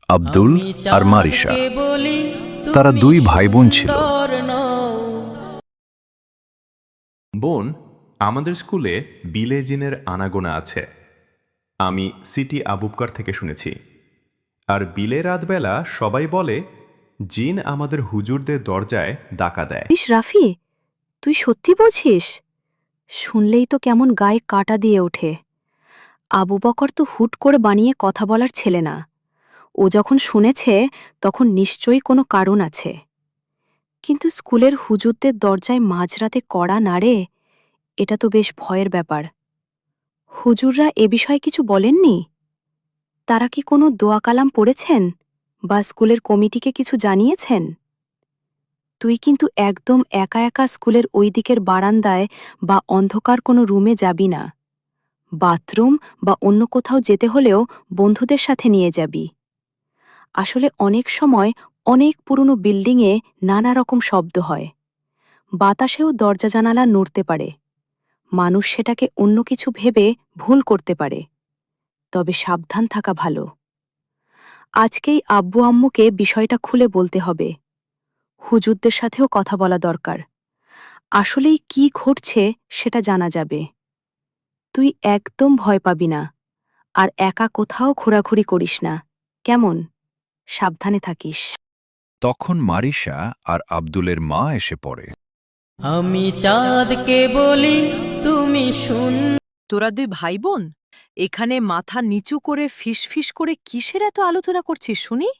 আব্দুল আর মারিশা। তারা দুই ভাই বোন ছিল। বোন, আমাদের স্কুলে বিলে জিনের আনাগোনা আছে। আমি সিটি আবুবকার থেকে শুনেছি। আর বিলে রাতবেলা সবাই বলে জিন আমাদের হুজুরদের দরজায় ডাকা দেয়। রাফি, তুই সত্যি বলছিস? শুনলেই তো কেমন গায়ে কাটা দিয়ে ওঠে। আবু বকর তো হুট করে বানিয়ে কথা বলার ছেলে না। ও যখন শুনেছে তখন নিশ্চয়ই কোনো কারণ আছে। কিন্তু স্কুলের হুজুরদের দরজায় মাঝরাতে কড়া নাড়ে, এটা তো বেশ ভয়ের ব্যাপার। হুজুররা এ বিষয়ে কিছু বলেননি? তারা কি কোনো দোয়া কালাম পড়েছেন বা স্কুলের কমিটিকে কিছু জানিয়েছেন? তুই কিন্তু একদম একা একা স্কুলের ওই দিকের বারান্দায় বা অন্ধকার কোনো রুমে যাবি না। বাথরুম বা অন্য কোথাও যেতে হলেও বন্ধুদের সাথে নিয়ে যাবি। আসলে অনেক সময় অনেক পুরনো বিল্ডিংয়ে নানা রকম শব্দ হয়। বাতাসেও দরজা জানালা নড়তে পারে। মানুষ সেটাকে অন্য কিছু ভেবে ভুল করতে পারে। তবে সাবধান থাকা ভালো। আজকেই আব্বু আম্মুকে বিষয়টা খুলে বলতে হবে। হুজুরদের সাথেও কথা বলা দরকার। আসলেই কি ঘটছে সেটা জানা যাবে। তুই একদম ভয় পাবি না, আর একা কোথাও ঘোরাঘুরি করিস না, কেমন? সাবধানে থাকিস। তখন মারিশা আর আব্দুলের মা এসে পড়ে। আমি চাঁদকে বলি তুমি শুন। তোরা দুই ভাই বোন এখানে মাথা নিচু করে ফিসফিস করে কিসের এত আলোচনা করছিস শুনি?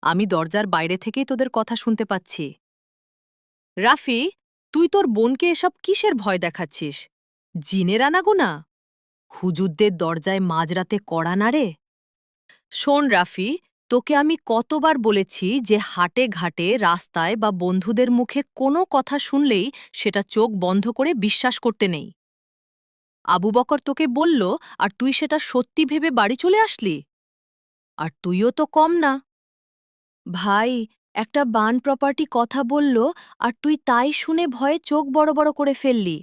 আমি দরজার বাইরে থেকেই তোদের কথা শুনতে পাচ্ছি। রাফি, তুই তোর বোনকে এসব কিসের ভয় দেখাচ্ছিস? জিনের আনাগোনা? হুজুরদের দরজায় মাঝরাতে কড়া নাড়ে? শোন রাফি, তোকে আমি কতবার বলেছি যে হাটে ঘাটে রাস্তায় বা বন্ধুদের মুখে কোনো কথা শুনলেই সেটা চোখ বন্ধ করে বিশ্বাস করতে নেই। আবু বকর তোকে বলল আর তুই সেটা সত্যি ভেবে বাড়ি চলে আসলি? আর তুইও তো কম না। ভাই, একটা বান প্রপার্টি কথা বলল আর তুই তাই শুনে ভয়ে চোখ বড় বড় করে ফেললি।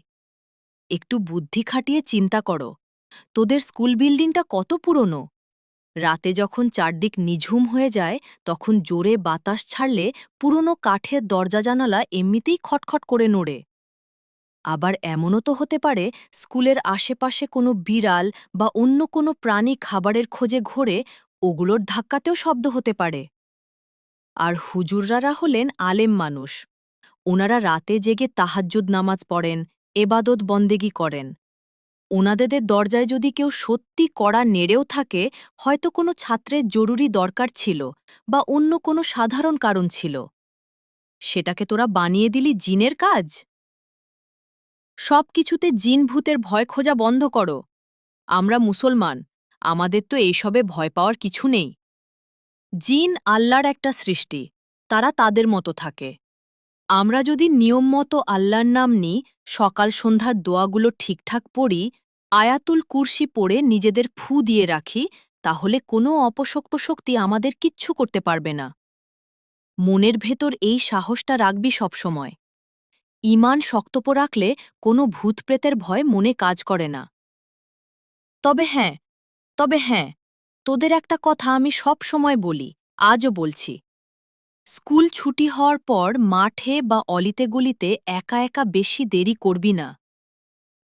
একটু বুদ্ধি খাটিয়ে চিন্তা করো, তোদের স্কুল বিল্ডিংটা কত পুরনো। রাতে যখন চারদিক নিঝুম হয়ে যায় তখন জোরে বাতাস ছাড়লে পুরনো কাঠের দরজা জানালা এমনিতেই খটখট করে নড়ে। আবার এমনও তো হতে পারে স্কুলের আশেপাশে কোনো বিড়াল বা অন্য কোনো প্রাণী খাবারের খোঁজে ঘোরে, ওগুলোর ধাক্কাতেও শব্দ হতে পারে। আর হুজুররারা হলেন আলেম মানুষ। ওনারা রাতে জেগে তাহাজ্জুদ নামাজ পড়েন, এবাদত বন্দেগি করেন। ওনাদের দরজায় যদি কেউ সত্যি কড়া নেড়েও থাকে, হয়তো কোনো ছাত্রের জরুরি দরকার ছিল বা অন্য কোনো সাধারণ কারণ ছিল। সেটাকে তোরা বানিয়ে দিলি জিনের কাজ? সব কিছুতে জিন ভূতের ভয় খোঁজা বন্ধ করো। আমরা মুসলমান, আমাদের তো এইসবে ভয় পাওয়ার কিছু নেই। জিন আল্লাহর একটা সৃষ্টি, তারা তাদের মতো থাকে। আমরা যদি নিয়ম মতো আল্লাহর নাম নিই, সকাল সন্ধ্যার দোয়াগুলো ঠিকঠাক পড়ি, আয়াতুল কুরসি পড়ে নিজেদের ফু দিয়ে রাখি, তাহলে কোনো অপশক্ত শক্তি আমাদের কিচ্ছু করতে পারবে না। মনের ভেতর এই সাহসটা রাখবি সবসময়। ঈমান শক্তপ রাখলে কোনো ভূতপ্রেতের ভয় মনে কাজ করে না। তবে হ্যাঁ, তবে হ্যাঁ, তোদের একটা কথা আমি সব সময় বলি, আজও বলছি। স্কুল ছুটি হওয়ার পর মাঠে বা অলিতে গলিতে একা একা বেশি দেরি করবি না।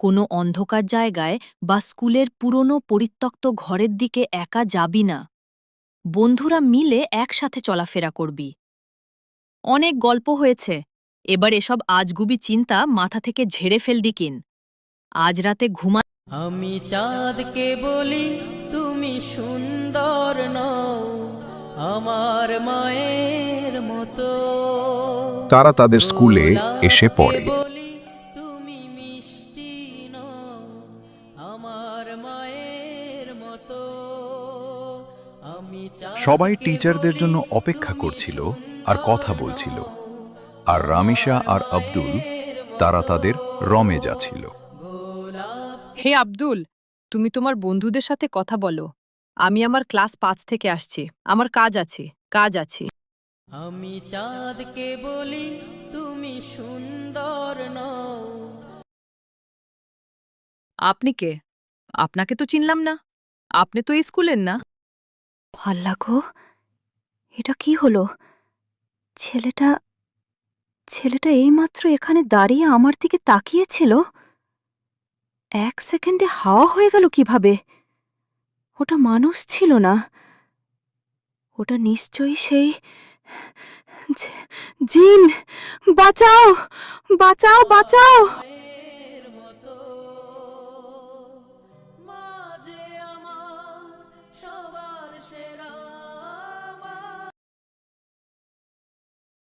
কোনো অন্ধকার জায়গায় বা স্কুলের পুরনো পরিত্যক্ত ঘরের দিকে একা যাবি না। বন্ধুরা মিলে একসাথে চলাফেরা করবি। অনেক গল্প হয়েছে, এবার এসব আজগুবি চিন্তা মাথা থেকে ঝেড়ে ফেল দিকিন। আজ রাতে ঘুমা। আমি চাঁদকে বলি তুমি সুন্দর নও আমার মায়ের মতো। তারা তাদের স্কুলে এসে গোলাপকে পড়ে। বলি তুমি মিষ্টি নও আমার মায়ের মতো। আমি সবাই চাঁদকে টিচারদের বলি জন্য অপেক্ষা তুমি করছিল আর কথা সুন্দর বলছিল। নও আর রামিশা আমার আর আব্দুল, মায়ের তারা মতো। তাদের রমে যাচ্ছিল। গোলাপকে হে আব্দুল, তুমি তোমার বন্ধুদের সাথে কথা বলো। আমি আমার ক্লাস 5 থেকে আসছি। আমার কাজ আছে, কাজ আছে। আমি চাঁদকে বলি তুমি সুন্দর নও। আপনি কে? আপনাকে তো চিনলাম না। আপনি তো এই স্কুলের না। আল্লাহ গো, এটা কি হলো? ছেলেটা ছেলেটা এইমাত্র এখানে দাঁড়িয়ে আমার দিকে তাকিয়েছিল। 1 সেকেন্ডে হাওয়া হয়ে গেল কিভাবে? ওটা মানুষ ছিল না, ওটা নিশ্চয়ই সেই জিন। বাঁচাও, বাঁচাও, বাঁচাও!